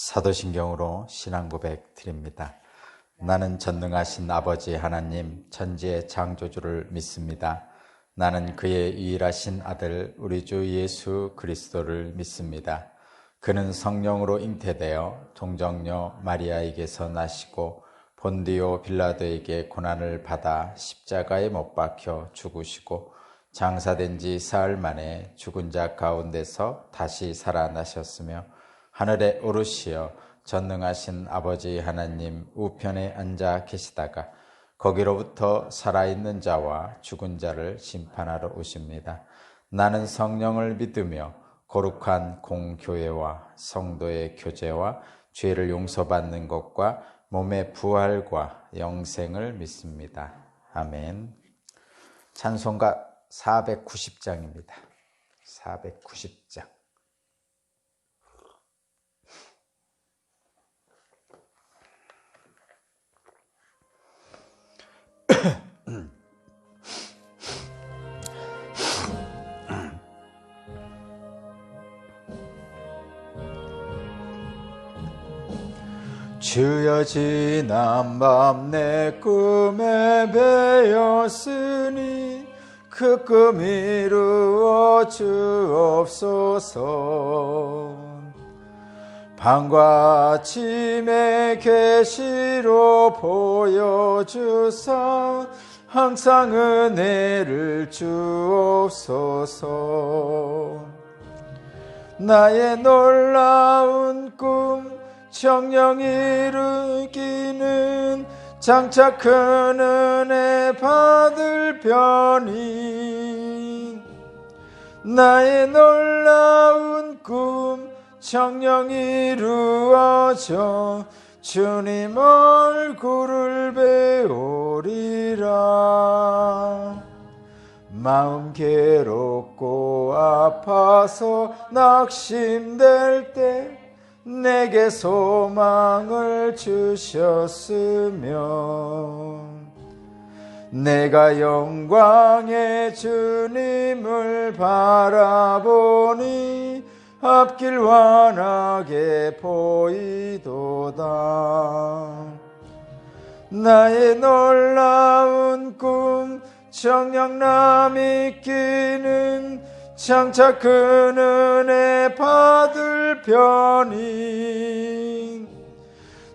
사도신경으로 신앙 고백 드립니다. 나는 전능하신 아버지 하나님 천지의 창조주를 믿습니다. 나는 그의 유일하신 아들 우리 주 예수 그리스도를 믿습니다. 그는 성령으로 잉태되어 동정녀 마리아에게서 나시고 본디오 빌라도에게 고난을 받아 십자가에 못 박혀 죽으시고 장사된 지 사흘 만에 죽은 자 가운데서 다시 살아나셨으며 하늘에 오르시어 전능하신 아버지 하나님 우편에 앉아 계시다가 거기로부터 살아있는 자와 죽은 자를 심판하러 오십니다. 나는 성령을 믿으며 거룩한 공교회와 성도의 교제와 죄를 용서받는 것과 몸의 부활과 영생을 믿습니다. 아멘. 찬송가 490장입니다. 490장. 주여 지난 밤 내 꿈에 배었으니 그 꿈 이루어 주옵소서. 밤과 아침에 계시로 보여주사 항상 은혜를 주옵소서. 나의 놀라운 꿈 정녕 이루기는 장차 큰 은혜 받을 편이. 나의 놀라운 꿈 정녕 이루어져 주님 얼굴을 배우리라. 마음 괴롭고 아파서 낙심될 때 내게 소망을 주셨으며 내가 영광의 주님을 바라보니 앞길 환하게 보이도다. 나의 놀라운 꿈 정녕 남이 끼는 장차 큰 은혜 받을 편이.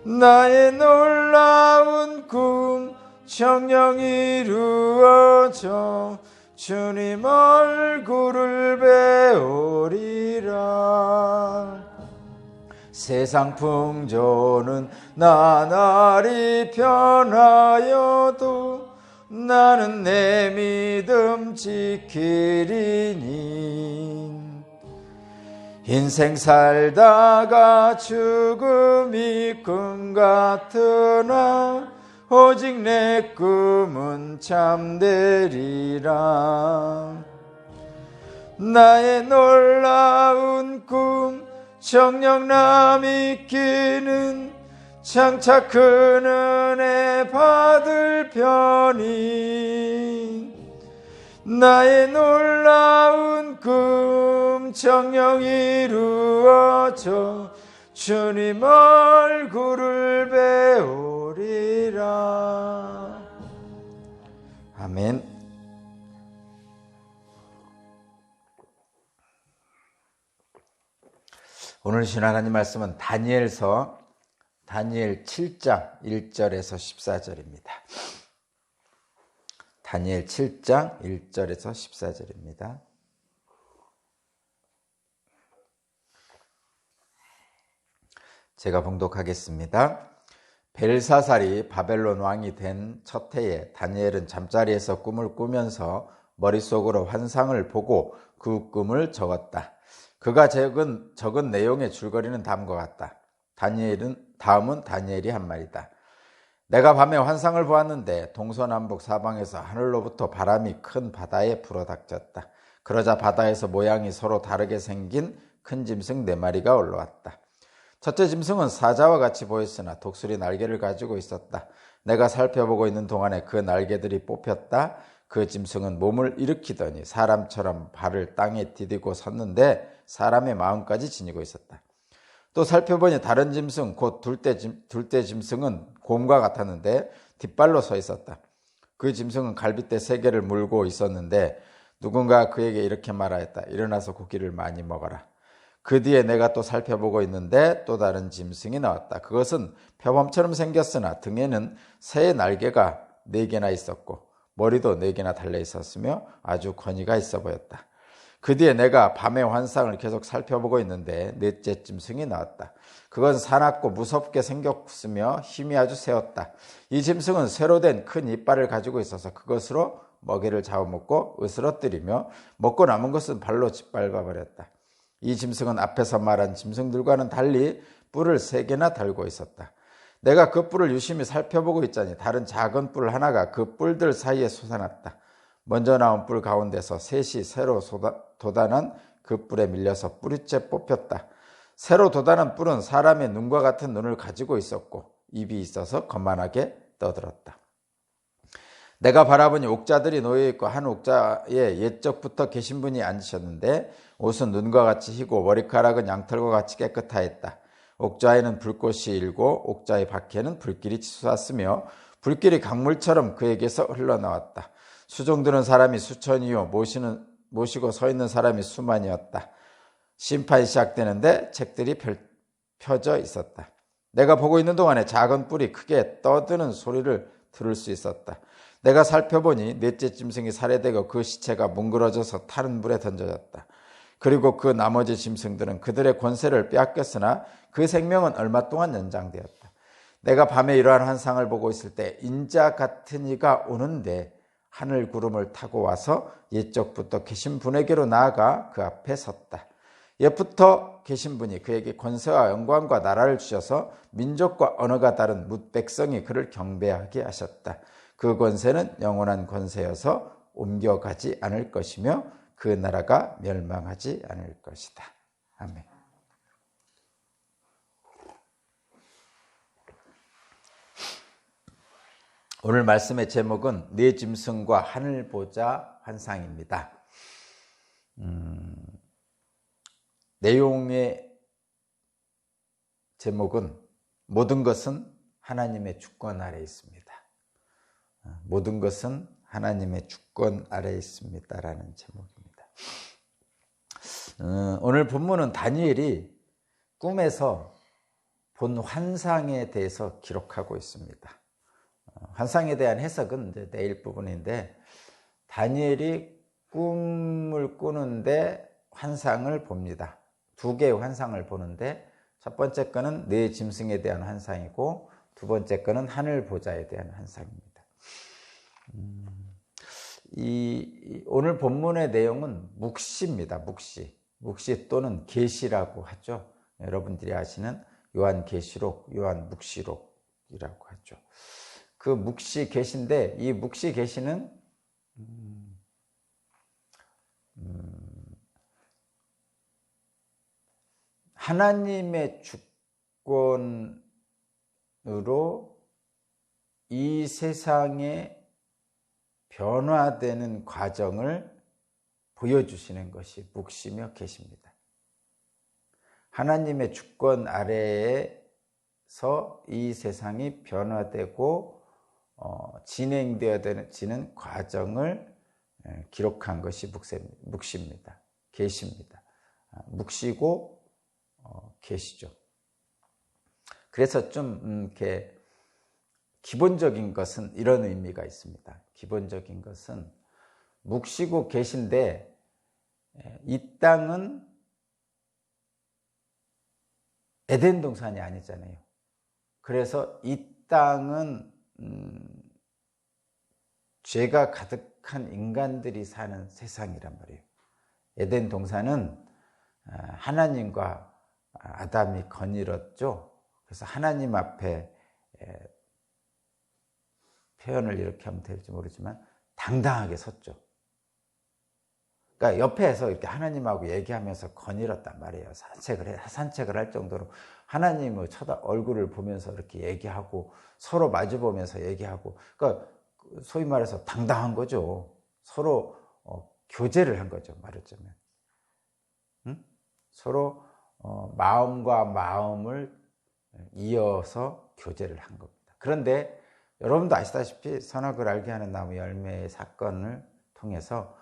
나의 놀라운 꿈 정녕 이루어져 주님 얼굴을 배우리라. 세상 풍조는 나날이 변하여도 나는 내 믿음 지키리니. 인생 살다가 죽음이 꿈 같으나 오직 내 꿈은 참되리라. 나의 놀라운 꿈 정녕 남이 끼는 장차 큰 은혜 받을 편이. 나의 놀라운 꿈 정녕 이루어져 주님 얼굴을 배우리라. 아멘. 오늘 주신 하나님 말씀은 다니엘서 다니엘 7장 1절에서 14절입니다. 다니엘 7장 1절에서 14절입니다. 제가 봉독하겠습니다. 벨사살이 바벨론 왕이 된 첫 해에 다니엘은 잠자리에서 꿈을 꾸면서 머릿속으로 환상을 보고 그 꿈을 적었다. 그가 적은 내용의 줄거리는 다음과 같다. 다음은 다니엘이 한 말이다. 내가 밤에 환상을 보았는데 동서남북 사방에서 하늘로부터 바람이 큰 바다에 불어닥쳤다. 그러자 바다에서 모양이 서로 다르게 생긴 큰 짐승 4마리가 올라왔다. 첫째 짐승은 사자와 같이 보였으나 독수리 날개를 가지고 있었다. 내가 살펴보고 있는 동안에 그 날개들이 뽑혔다. 그 짐승은 몸을 일으키더니 사람처럼 발을 땅에 디디고 섰는데 사람의 마음까지 지니고 있었다. 또 살펴보니 다른 짐승 곧 둘째 짐승은 곰과 같았는데 뒷발로 서 있었다. 그 짐승은 갈빗대 3개를 물고 있었는데 누군가 그에게 이렇게 말하였다. 일어나서 고기를 많이 먹어라. 그 뒤에 내가 또 살펴보고 있는데 또 다른 짐승이 나왔다. 그것은 표범처럼 생겼으나 등에는 새의 날개가 4개나 있었고 머리도 4개나 달려 있었으며 아주 권위가 있어 보였다. 그 뒤에 내가 밤의 환상을 계속 살펴보고 있는데 4째 짐승이 나왔다. 그건 사납고 무섭게 생겼으며 힘이 아주 세었다. 이 짐승은 쇠로 된 큰 이빨을 가지고 있어서 그것으로 먹이를 잡아먹고 으스러뜨리며 먹고 남은 것은 발로 짓밟아 버렸다. 이 짐승은 앞에서 말한 짐승들과는 달리 뿔을 3개나 달고 있었다. 내가 그 뿔을 유심히 살펴보고 있자니 다른 작은 뿔 하나가 그 뿔들 사이에 솟아났다. 먼저 나온 뿔 가운데서 셋이 새로 돋아난 그 뿔에 밀려서 뿌리째 뽑혔다. 새로 돋아난 뿔은 사람의 눈과 같은 눈을 가지고 있었고 입이 있어서 거만하게 떠들었다. 내가 바라보니 옥자들이 놓여있고 한 옥자에 옛적부터 계신 분이 앉으셨는데 옷은 눈과 같이 희고 머리카락은 양털과 같이 깨끗하였다. 옥자에는 불꽃이 일고 옥자의 밖에는 불길이 치솟았으며 불길이 강물처럼 그에게서 흘러나왔다. 수종드는 사람이 수천이요 모시고 서 있는 사람이 수만이었다. 심판이 시작되는데 책들이 펴져 있었다. 내가 보고 있는 동안에 작은 뿔이 크게 떠드는 소리를 들을 수 있었다. 내가 살펴보니 4째 짐승이 살해되고 그 시체가 뭉그러져서 타는 물에 던져졌다. 그리고 그 나머지 짐승들은 그들의 권세를 빼앗겼으나 그 생명은 얼마 동안 연장되었다. 내가 밤에 이러한 환상을 보고 있을 때 인자 같은 이가 오는데 하늘 구름을 타고 와서 옛적부터 계신 분에게로 나아가 그 앞에 섰다. 옛부터 계신 분이 그에게 권세와 영광과 나라를 주셔서 민족과 언어가 다른 뭇 백성이 그를 경배하게 하셨다. 그 권세는 영원한 권세여서 옮겨가지 않을 것이며 그 나라가 멸망하지 않을 것이다. 아멘. 오늘 말씀의 제목은 네 짐승과 하늘 보자 환상입니다. 내용의 제목은 모든 것은 하나님의 주권 아래에 있습니다. 모든 것은 하나님의 주권 아래에 있습니다라는 제목입니다. 오늘 본문은 다니엘이 꿈에서 본 환상에 대해서 기록하고 있습니다. 환상에 대한 해석은 이제 내일 부분인데 다니엘이 꿈을 꾸는데 환상을 봅니다. 2개의 환상을 보는데 첫 번째 거는 네 짐승에 대한 환상이고 두 번째 거는 하늘 보좌에 대한 환상입니다. 오늘 본문의 내용은 묵시입니다. 묵시 또는 계시라고 하죠. 여러분들이 아시는 요한계시록, 요한묵시록이라고 하죠. 그 묵시 계시인데 이 묵시 계시는 하나님의 주권으로 이 세상에 변화되는 과정을 보여주시는 것이 묵시며 계시입니다. 하나님의 주권 아래에서 이 세상이 변화되고 진행되어지는 과정을 기록한 것이 묵시입니다. 계시입니다. 묵시고 계시죠. 그래서 좀 이렇게 기본적인 것은 이런 의미가 있습니다. 기본적인 것은 묵시고 계신데 이 땅은 에덴 동산이 아니잖아요. 그래서 이 땅은 죄가 가득한 인간들이 사는 세상이란 말이에요. 에덴 동산은 하나님과 아담이 거닐었죠. 그래서 하나님 앞에 표현을 이렇게 하면 될지 모르지만 당당하게 섰죠. 그러니까 옆에서 이렇게 하나님하고 얘기하면서 거닐었단 말이에요. 산책을 할 정도로 하나님의 얼굴을 보면서 이렇게 얘기하고 서로 마주보면서 얘기하고, 그러니까 소위 말해서 당당한 거죠. 서로 교제를 한 거죠. 말하자면 서로 마음과 마음을 이어서 교제를 한 겁니다. 그런데 여러분도 아시다시피 선악을 알게 하는 나무 열매의 사건을 통해서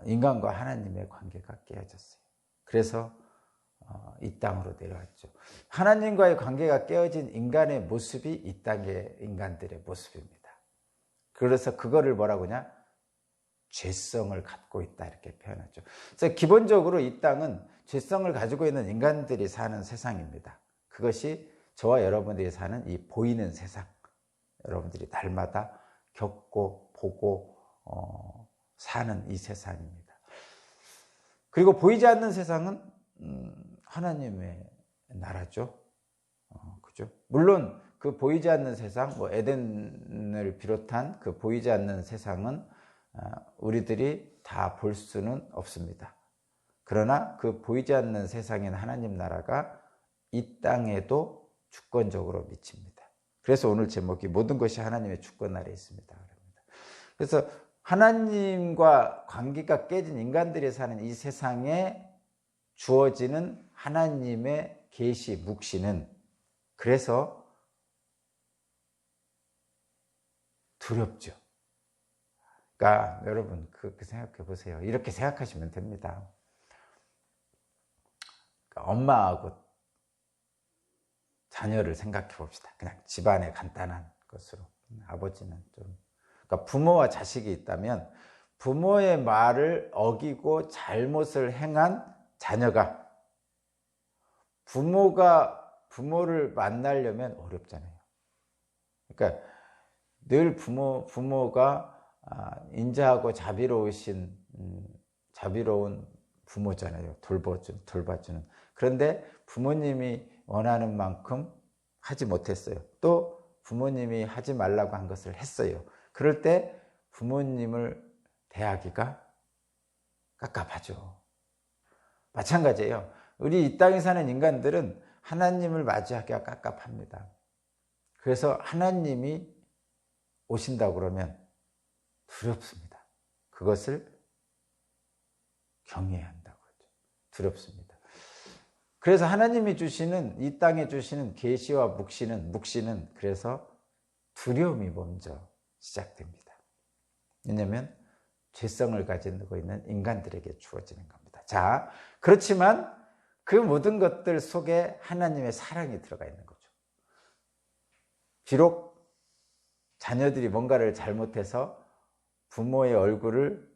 인간과 하나님의 관계가 깨어졌어요. 그래서 이 땅으로 내려왔죠. 하나님과의 관계가 깨어진 인간의 모습이 이 땅의 인간들의 모습입니다. 그래서 그거를 뭐라고 하냐? 죄성을 갖고 있다 이렇게 표현하죠. 그래서 기본적으로 이 땅은 죄성을 가지고 있는 인간들이 사는 세상입니다. 그것이 저와 여러분들이 사는 이 보이는 세상, 여러분들이 날마다 겪고 보고 사는 이 세상입니다. 그리고 보이지 않는 세상은 하나님의 나라죠. 그죠? 물론 그 보이지 않는 세상, 뭐 에덴을 비롯한 그 보이지 않는 세상은 우리들이 다 볼 수는 없습니다. 그러나 그 보이지 않는 세상인 하나님 나라가 이 땅에도 주권적으로 미칩니다. 그래서 오늘 제목이 모든 것이 하나님의 주권 아래에 있습니다. 그래서 하나님과 관계가 깨진 인간들이 사는 이 세상에 주어지는 하나님의 계시, 묵시는 그래서 두렵죠. 그러니까 여러분 그렇게 생각해 보세요. 이렇게 생각하시면 됩니다. 그러니까 엄마하고 자녀를 생각해 봅시다. 그냥 집안의 간단한 것으로. 아버지는 좀, 그러니까 부모와 자식이 있다면 부모의 말을 어기고 잘못을 행한 자녀가 부모를 만나려면 어렵잖아요. 그러니까 늘 부모가 인자하고 자비로운 부모잖아요. 돌봐주는. 그런데 부모님이 원하는 만큼 하지 못했어요. 또 부모님이 하지 말라고 한 것을 했어요. 그럴 때 부모님을 대하기가 깝깝하죠. 마찬가지예요. 우리 이 땅에 사는 인간들은 하나님을 맞이하기가 깝깝합니다. 그래서 하나님이 오신다고 그러면 두렵습니다. 그것을 경외해야 한다고 하죠. 두렵습니다. 그래서 하나님이 주시는, 이 땅에 주시는 계시와 묵시는 그래서 두려움이 먼저 시작됩니다. 왜냐하면 죄성을 가지고 있는 인간들에게 주어지는 겁니다. 자, 그렇지만 그 모든 것들 속에 하나님의 사랑이 들어가 있는 거죠. 비록 자녀들이 뭔가를 잘못해서 부모의 얼굴을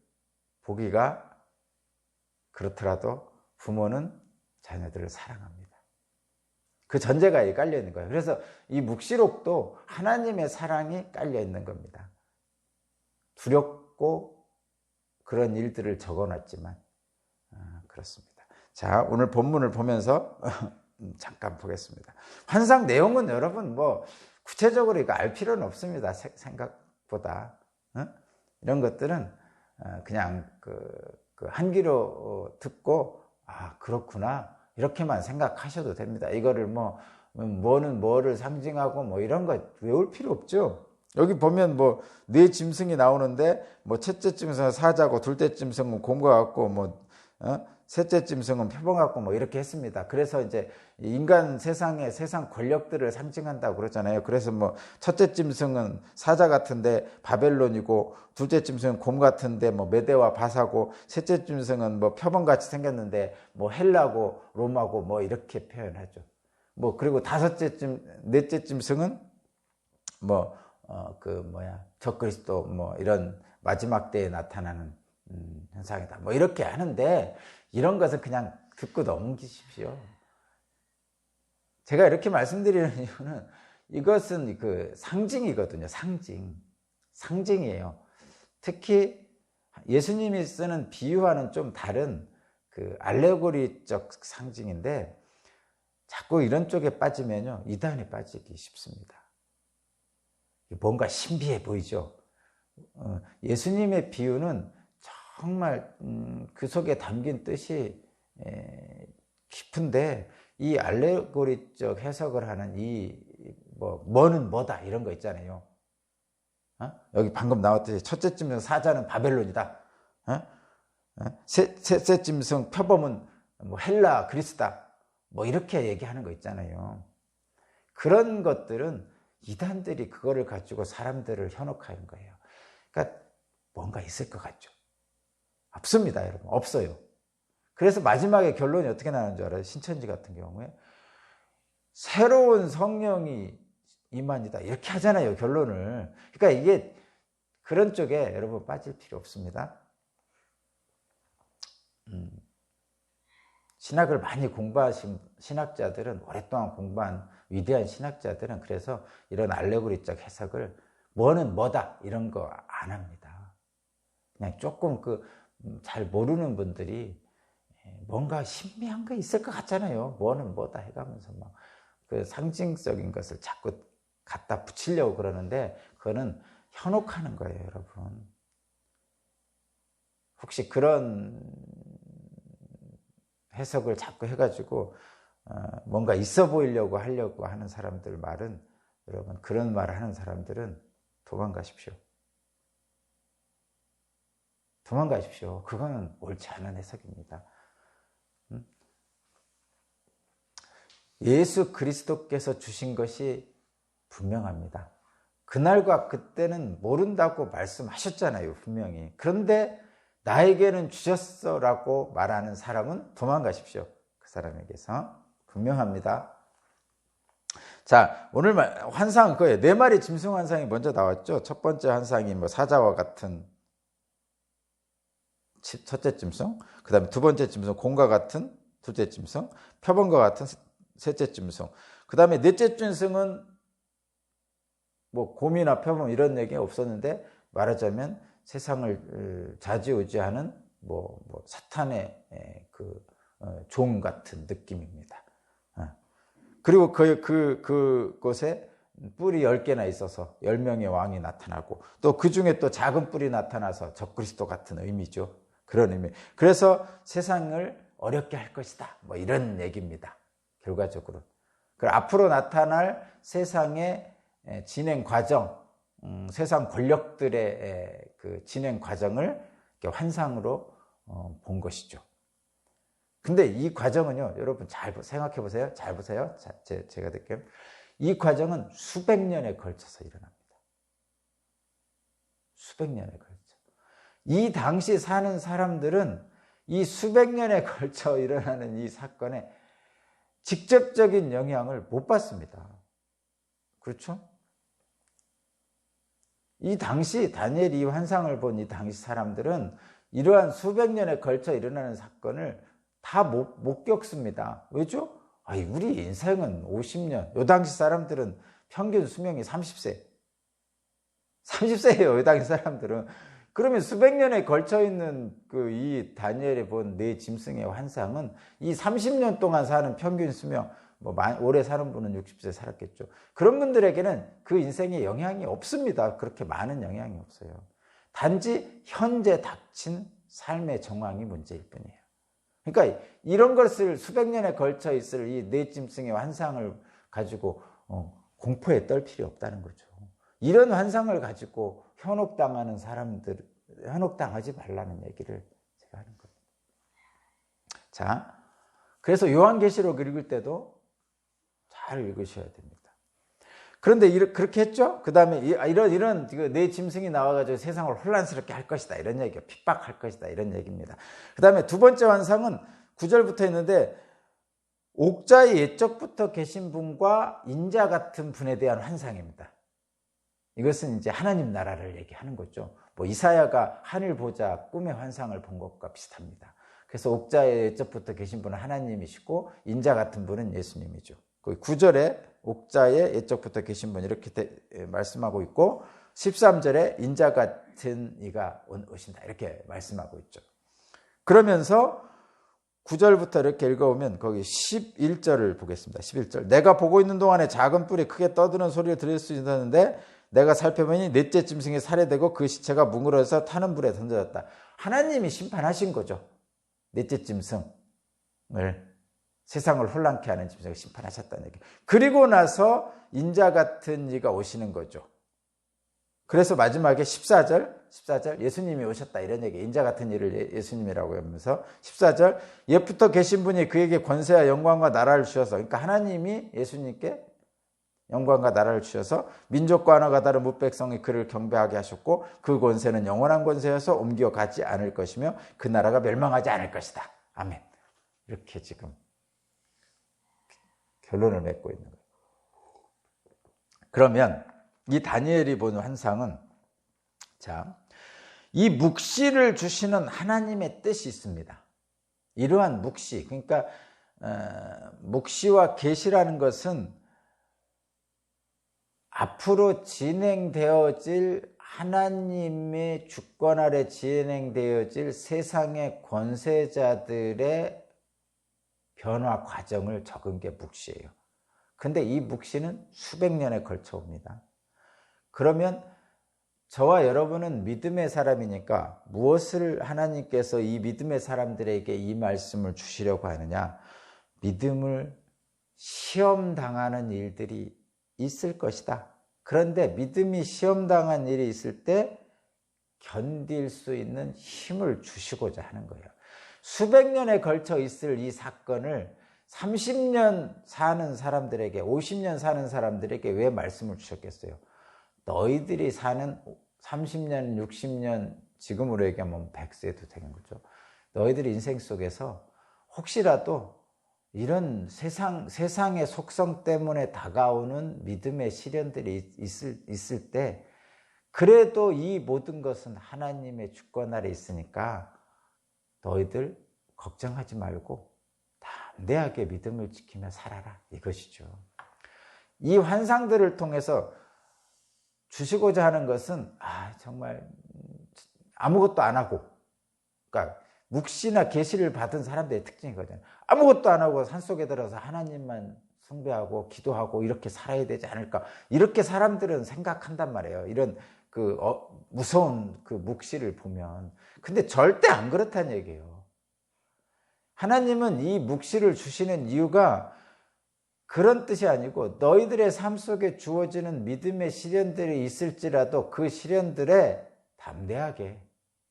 보기가 그렇더라도 부모는 자녀들을 사랑합니다. 그 전제가 깔려 있는 거예요. 그래서 이 묵시록도 하나님의 사랑이 깔려 있는 겁니다. 두렵고 그런 일들을 적어놨지만 그렇습니다. 자, 오늘 본문을 보면서 잠깐 보겠습니다. 환상 내용은 여러분 뭐 구체적으로 이거 알 필요는 없습니다. 생각보다 이런 것들은 그냥 한 귀로 듣고 그렇구나 이렇게만 생각하셔도 됩니다. 이거를 뭐는 뭐를 상징하고 뭐 이런 거 외울 필요 없죠. 여기 보면 네 짐승이 나오는데 첫째 짐승은 사자고 둘째 짐승은 곰과 같고 셋째 짐승은 표범 같고 이렇게 했습니다. 그래서 이제 인간 세상 권력들을 상징한다고 그러잖아요. 그래서 첫째 짐승은 사자 같은데 바벨론이고 둘째 짐승은 곰 같은데 메대와 바사고 셋째 짐승은 표범 같이 생겼는데 헬라고 로마고 이렇게 표현하죠. 그리고 넷째 짐승은 적그리스도 이런 마지막 때에 나타나는 현상이다. 이렇게 하는데 이런 것은 그냥 듣고 넘기십시오. 제가 이렇게 말씀드리는 이유는 이것은 그 상징이거든요. 상징이에요. 특히 예수님이 쓰는 비유와는 좀 다른 그 알레고리적 상징인데 자꾸 이런 쪽에 빠지면요 이단에 빠지기 쉽습니다. 뭔가 신비해 보이죠. 예수님의 비유는 정말 그 속에 담긴 뜻이 깊은데 이 알레고리적 해석을 하는 뭐는 뭐다 이런 거 있잖아요. 여기 방금 나왔듯이 첫째 짐승 사자는 바벨론이다. 셋째 짐승 표범은 헬라 그리스다. 뭐 이렇게 얘기하는 거 있잖아요. 그런 것들은 이단들이 그거를 가지고 사람들을 현혹하는 거예요. 그러니까 뭔가 있을 것 같죠. 없습니다, 여러분. 없어요. 그래서 마지막에 결론이 어떻게 나는 줄 알아요? 신천지 같은 경우에 새로운 성령이 임한이다 이렇게 하잖아요, 결론을. 그러니까 이게 그런 쪽에 여러분 빠질 필요 없습니다. 신학을 많이 공부하신 신학자들은, 오랫동안 공부한 위대한 신학자들은 그래서 이런 알레고리적 해석을 뭐는 뭐다 이런 거 안 합니다. 그냥 조금 잘 모르는 분들이 뭔가 신비한 거 있을 것 같잖아요. 뭐는 뭐다 해가면서 막 그 상징적인 것을 자꾸 갖다 붙이려고 그러는데 그거는 현혹하는 거예요, 여러분. 혹시 그런 해석을 자꾸 해가지고 뭔가 있어 보이려고 하려고 하는 사람들 말은, 여러분, 그런 말을 하는 사람들은 도망가십시오. 도망가십시오. 그거는 옳지 않은 해석입니다. 예수 그리스도께서 주신 것이 분명합니다. 그날과 그때는 모른다고 말씀하셨잖아요, 분명히. 그런데 나에게는 주셨어라고 말하는 사람은 도망가십시오. 그 사람에게서. 분명합니다. 자, 오늘 환상 그거예요. 네 마리 짐승 환상이 먼저 나왔죠. 첫 번째 환상이 사자와 같은 첫째 짐승, 그 다음에 두 번째 짐승 곰과 같은 둘째 짐승, 표범과 같은 셋째 짐승, 그 다음에 넷째 짐승은 곰이나 표범 이런 얘기가 없었는데, 말하자면 세상을 좌지우지하는 사탄의 종 같은 느낌입니다. 그리고 그곳에 뿔이 10개나 있어서 10명의 왕이 나타나고, 또 그 중에 또 작은 뿔이 나타나서 적그리스도 같은 의미죠. 그런 의미. 그래서 세상을 어렵게 할 것이다. 이런 얘기입니다. 결과적으로. 그리고 앞으로 나타날 세상의 진행 과정, 세상 권력들의 그 진행 과정을 환상으로 본 것이죠. 근데 이 과정은요, 여러분 잘 생각해 보세요. 잘 보세요. 제가 듣기에 이 과정은 수백 년에 걸쳐서 일어납니다. 수백 년에 걸쳐. 이 당시 사는 사람들은 이 수백 년에 걸쳐 일어나는 이 사건에 직접적인 영향을 못 받습니다. 그렇죠? 이 당시 다니엘이 환상을 본 이 당시 사람들은 이러한 수백 년에 걸쳐 일어나는 사건을 다 못 겪습니다. 왜죠? 우리 인생은 50년. 이 당시 사람들은 평균 수명이 30세. 30세예요, 이 당시 사람들은. 그러면 수백 년에 걸쳐 있는 이 다니엘이 본 네 짐승의 환상은 이 30년 동안 사는 평균 수명, 오래 사는 분은 60세 살았겠죠. 그런 분들에게는 그 인생에 영향이 없습니다. 그렇게 많은 영향이 없어요. 단지 현재 닥친 삶의 정황이 문제일 뿐이에요. 그러니까 이런 것을 수백 년에 걸쳐 있을 이 네 짐승의 환상을 가지고 공포에 떨 필요 없다는 거죠. 이런 환상을 가지고 현혹당하는 사람들, 현혹당하지 말라는 얘기를 제가 하는 겁니다. 자, 그래서 요한계시록 읽을 때도 잘 읽으셔야 됩니다. 그런데 그렇게 했죠? 그 다음에 이런 네 짐승이 나와가지고 세상을 혼란스럽게 할 것이다, 이런 얘기가, 핍박할 것이다, 이런 얘기입니다. 그 다음에 두 번째 환상은 9절부터 있는데, 옥자의 옛적부터 계신 분과 인자 같은 분에 대한 환상입니다. 이것은 이제 하나님 나라를 얘기하는 거죠. 이사야가 하늘 보자 꿈의 환상을 본 것과 비슷합니다. 그래서 옥자의 옛적부터 계신 분은 하나님이시고 인자 같은 분은 예수님이죠. 9절에 옥자의 옛적부터 계신 분 이렇게 말씀하고 있고, 13절에 인자 같은 이가 오신다 이렇게 말씀하고 있죠. 그러면서 9절부터 이렇게 읽어보면 거기 11절을 보겠습니다. 11절. 내가 보고 있는 동안에 작은 뿔이 크게 떠드는 소리를 들을 수 있었는데 내가 살펴보니 넷째 짐승이 살해되고 그 시체가 뭉그러져서 타는 불에 던져졌다. 하나님이 심판하신 거죠. 넷째 짐승을, 세상을 혼란케 하는 짐승을 심판하셨다는 얘기. 그리고 나서 인자 같은 이가 오시는 거죠. 그래서 마지막에 14절 예수님이 오셨다 이런 얘기, 인자 같은 일을 예수님이라고 하면서 14절 옛부터 계신 분이 그에게 권세와 영광과 나라를 주셔서, 그러니까 하나님이 예수님께 영광과 나라를 주셔서 민족과 언어가 다른 뭇백성이 그를 경배하게 하셨고 그 권세는 영원한 권세여서 옮겨가지 않을 것이며 그 나라가 멸망하지 않을 것이다. 아멘. 이렇게 지금 결론을 맺고 있는 거예요. 그러면 이 다니엘이 본 환상은, 자, 이 묵시를 주시는 하나님의 뜻이 있습니다. 이러한 묵시, 그러니까 묵시와 계시라는 것은 앞으로 진행되어질 하나님의 주권 아래 진행되어질 세상의 권세자들의 변화 과정을 적은 게 묵시예요. 근데 이 묵시는 수백 년에 걸쳐 옵니다. 그러면 저와 여러분은 믿음의 사람이니까 무엇을 하나님께서 이 믿음의 사람들에게 이 말씀을 주시려고 하느냐? 믿음을 시험당하는 일들이 있을 것이다. 그런데 믿음이 시험당한 일이 있을 때 견딜 수 있는 힘을 주시고자 하는 거예요. 수백 년에 걸쳐 있을 이 사건을 30년 사는 사람들에게, 50년 사는 사람들에게 왜 말씀을 주셨겠어요? 너희들이 사는 30년, 60년, 지금으로 얘기하면 100세도 되는 거죠. 너희들이 인생 속에서 혹시라도 이런 세상의 속성 때문에 다가오는 믿음의 시련들이 있을 때, 그래도 이 모든 것은 하나님의 주권 아래 있으니까 너희들 걱정하지 말고 담대하게 믿음을 지키며 살아라, 이것이죠. 이 환상들을 통해서 주시고자 하는 것은 정말 아무것도 안 하고, 그러니까 묵시나 계시를 받은 사람들의 특징이거든요. 아무것도 안 하고 산속에 들어서 하나님만 숭배하고 기도하고 이렇게 살아야 되지 않을까, 이렇게 사람들은 생각한단 말이에요. 이런 무서운 그 묵시를 보면. 근데 절대 안 그렇다는 얘기예요. 하나님은 이 묵시를 주시는 이유가 그런 뜻이 아니고, 너희들의 삶 속에 주어지는 믿음의 시련들이 있을지라도 그 시련들에 담대하게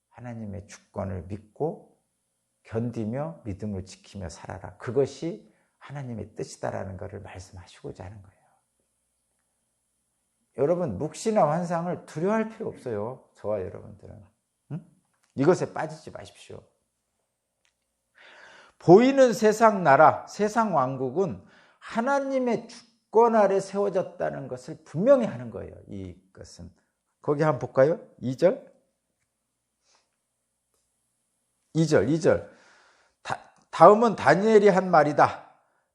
하나님의 주권을 믿고 견디며 믿음을 지키며 살아라. 그것이 하나님의 뜻이다라는 것을 말씀하시고자 하는 거예요. 여러분, 묵시나 환상을 두려워할 필요 없어요. 저와 여러분들은. 이것에 빠지지 마십시오. 보이는 세상 나라, 세상 왕국은 하나님의 주권 아래 세워졌다는 것을 분명히 하는 거예요. 이것은. 거기 한번 볼까요? 2절. 다음은 다니엘이 한 말이다.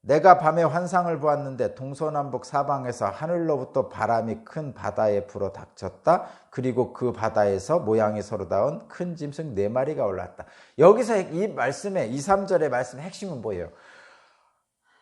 내가 밤에 환상을 보았는데 동서남북 사방에서 하늘로부터 바람이 큰 바다에 불어 닥쳤다. 그리고 그 바다에서 모양이 서로 닿은 큰 짐승 4마리가 올랐다. 여기서 이 말씀의 2, 3절의 말씀의 핵심은 뭐예요?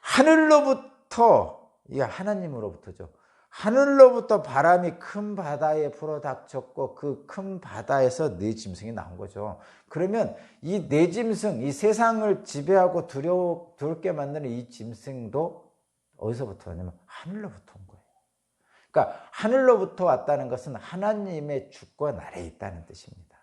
하늘로부터, 이게 하나님으로부터죠. 하늘로부터 바람이 큰 바다에 불어 닥쳤고 그 큰 바다에서 4짐승이 나온 거죠. 그러면 이 4짐승, 이 세상을 지배하고 두렵게 만드는 이 짐승도 어디서부터 왔냐면 하늘로부터 온 거예요. 그러니까 하늘로부터 왔다는 것은 하나님의 주권 아래에 있다는 뜻입니다.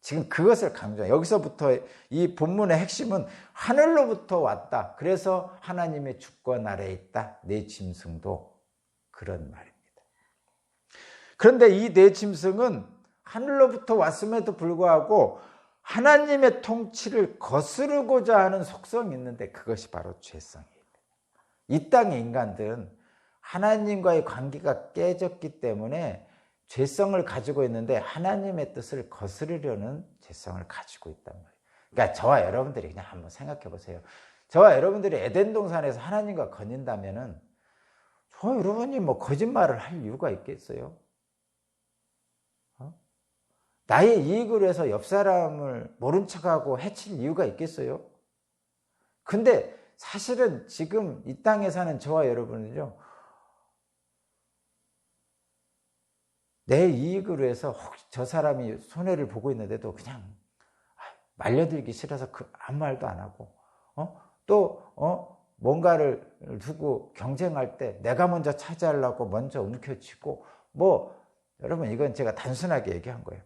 지금 그것을 강조해요. 여기서부터 이 본문의 핵심은 하늘로부터 왔다. 그래서 하나님의 주권 아래에 있다. 4짐승도 그런 말입니다. 그런데 이 4짐승은 하늘로부터 왔음에도 불구하고 하나님의 통치를 거스르고자 하는 속성이 있는데 그것이 바로 죄성이에요. 이 땅의 인간들은 하나님과의 관계가 깨졌기 때문에 죄성을 가지고 있는데 하나님의 뜻을 거스르려는 죄성을 가지고 있단 말이에요. 그러니까 저와 여러분들이 그냥 한번 생각해 보세요. 저와 여러분들이 에덴 동산에서 하나님과 거닌다면은 저와 여러분이 뭐 거짓말을 할 이유가 있겠어요? 나의 이익을 위해서 옆 사람을 모른 척하고 해칠 이유가 있겠어요? 근데 사실은 지금 이 땅에 사는 저와 여러분은요, 내 이익을 위해서 혹시 저 사람이 손해를 보고 있는데도 그냥 말려들기 싫어서 아무 말도 안 하고, 뭔가를 두고 경쟁할 때 내가 먼저 차지하려고 먼저 움켜쥐고, 여러분, 이건 제가 단순하게 얘기한 거예요.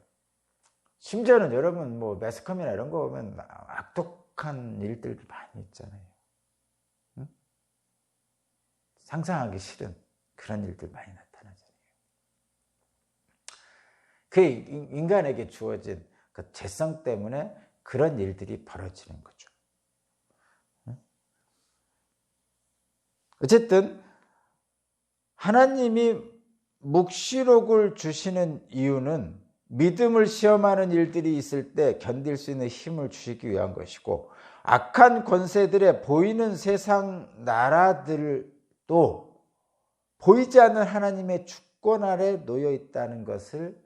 심지어는 여러분 뭐 매스컴이나 이런 거 보면 악독한 일들도 많이 있잖아요. 응? 상상하기 싫은 그런 일들 많이 나타나잖아요. 그 인간에게 주어진 그 죄성 때문에 그런 일들이 벌어지는 거죠. 어쨌든 하나님이 묵시록을 주시는 이유는 믿음을 시험하는 일들이 있을 때 견딜 수 있는 힘을 주시기 위한 것이고, 악한 권세들의 보이는 세상 나라들도 보이지 않는 하나님의 주권 아래 놓여 있다는 것을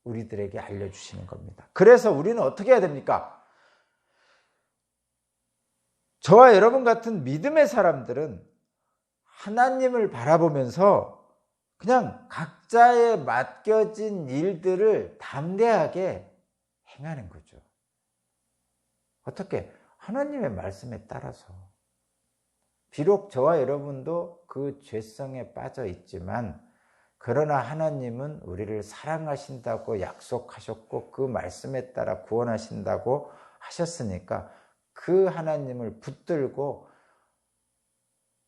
우리들에게 알려주시는 겁니다. 그래서 우리는 어떻게 해야 됩니까? 저와 여러분 같은 믿음의 사람들은 하나님을 바라보면서 그냥 각자의 맡겨진 일들을 담대하게 행하는 거죠. 어떻게? 하나님의 말씀에 따라서. 비록 저와 여러분도 그 죄성에 빠져 있지만, 그러나 하나님은 우리를 사랑하신다고 약속하셨고 그 말씀에 따라 구원하신다고 하셨으니까 그 하나님을 붙들고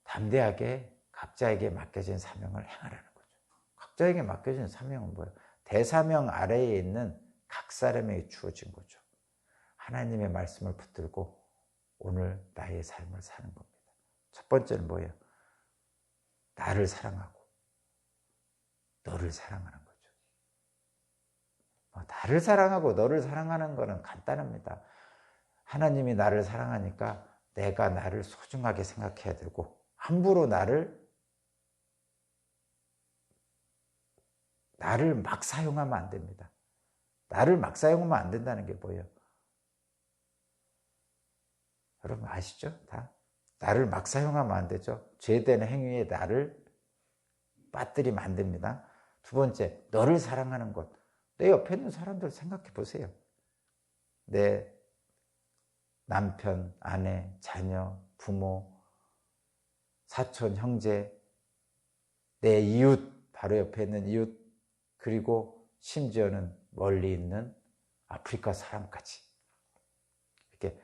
담대하게 각자에게 맡겨진 사명을 행하라는 거죠. 각자에게 맡겨진 사명은 뭐예요? 대사명 아래에 있는 각 사람에게 주어진 거죠. 하나님의 말씀을 붙들고 오늘 나의 삶을 사는 겁니다. 첫 번째는 뭐예요? 나를 사랑하고 너를 사랑하는 거죠. 나를 사랑하고 너를 사랑하는 거는 간단합니다. 하나님이 나를 사랑하니까 내가 나를 소중하게 생각해야 되고, 함부로 나를 막 사용하면 안 됩니다. 나를 막 사용하면 안 된다는 게 뭐예요? 여러분 아시죠? 다? 나를 막 사용하면 안 되죠. 죄된 행위에 나를 빠뜨리면 안 됩니다. 두 번째, 너를 사랑하는 것. 내 옆에 있는 사람들 생각해 보세요. 내 남편, 아내, 자녀, 부모, 사촌, 형제, 내 이웃, 바로 옆에 있는 이웃, 그리고 심지어는 멀리 있는 아프리카 사람까지. 이렇게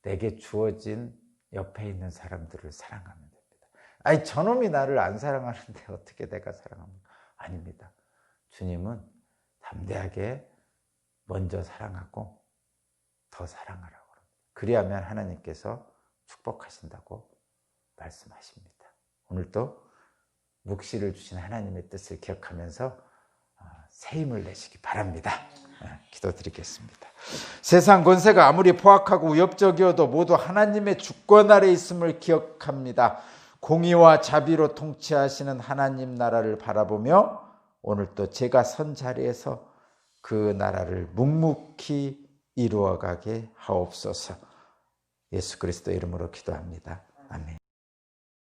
내게 주어진 옆에 있는 사람들을 사랑하면 됩니다. 아니, 저놈이 나를 안 사랑하는데 어떻게 내가 사랑합니까? 아닙니다. 주님은 담대하게 먼저 사랑하고 더 사랑하라고 합니다. 그리하면 하나님께서 축복하신다고 말씀하십니다. 오늘도 묵시를 주신 하나님의 뜻을 기억하면서 새 힘을 내시기 바랍니다. 기도드리겠습니다. 세상 권세가 아무리 포악하고 위협적이어도 모두 하나님의 주권 아래 있음을 기억합니다. 공의와 자비로 통치하시는 하나님 나라를 바라보며 오늘도 제가 선 자리에서 그 나라를 묵묵히 이루어가게 하옵소서. 예수 그리스도 이름으로 기도합니다. 아멘.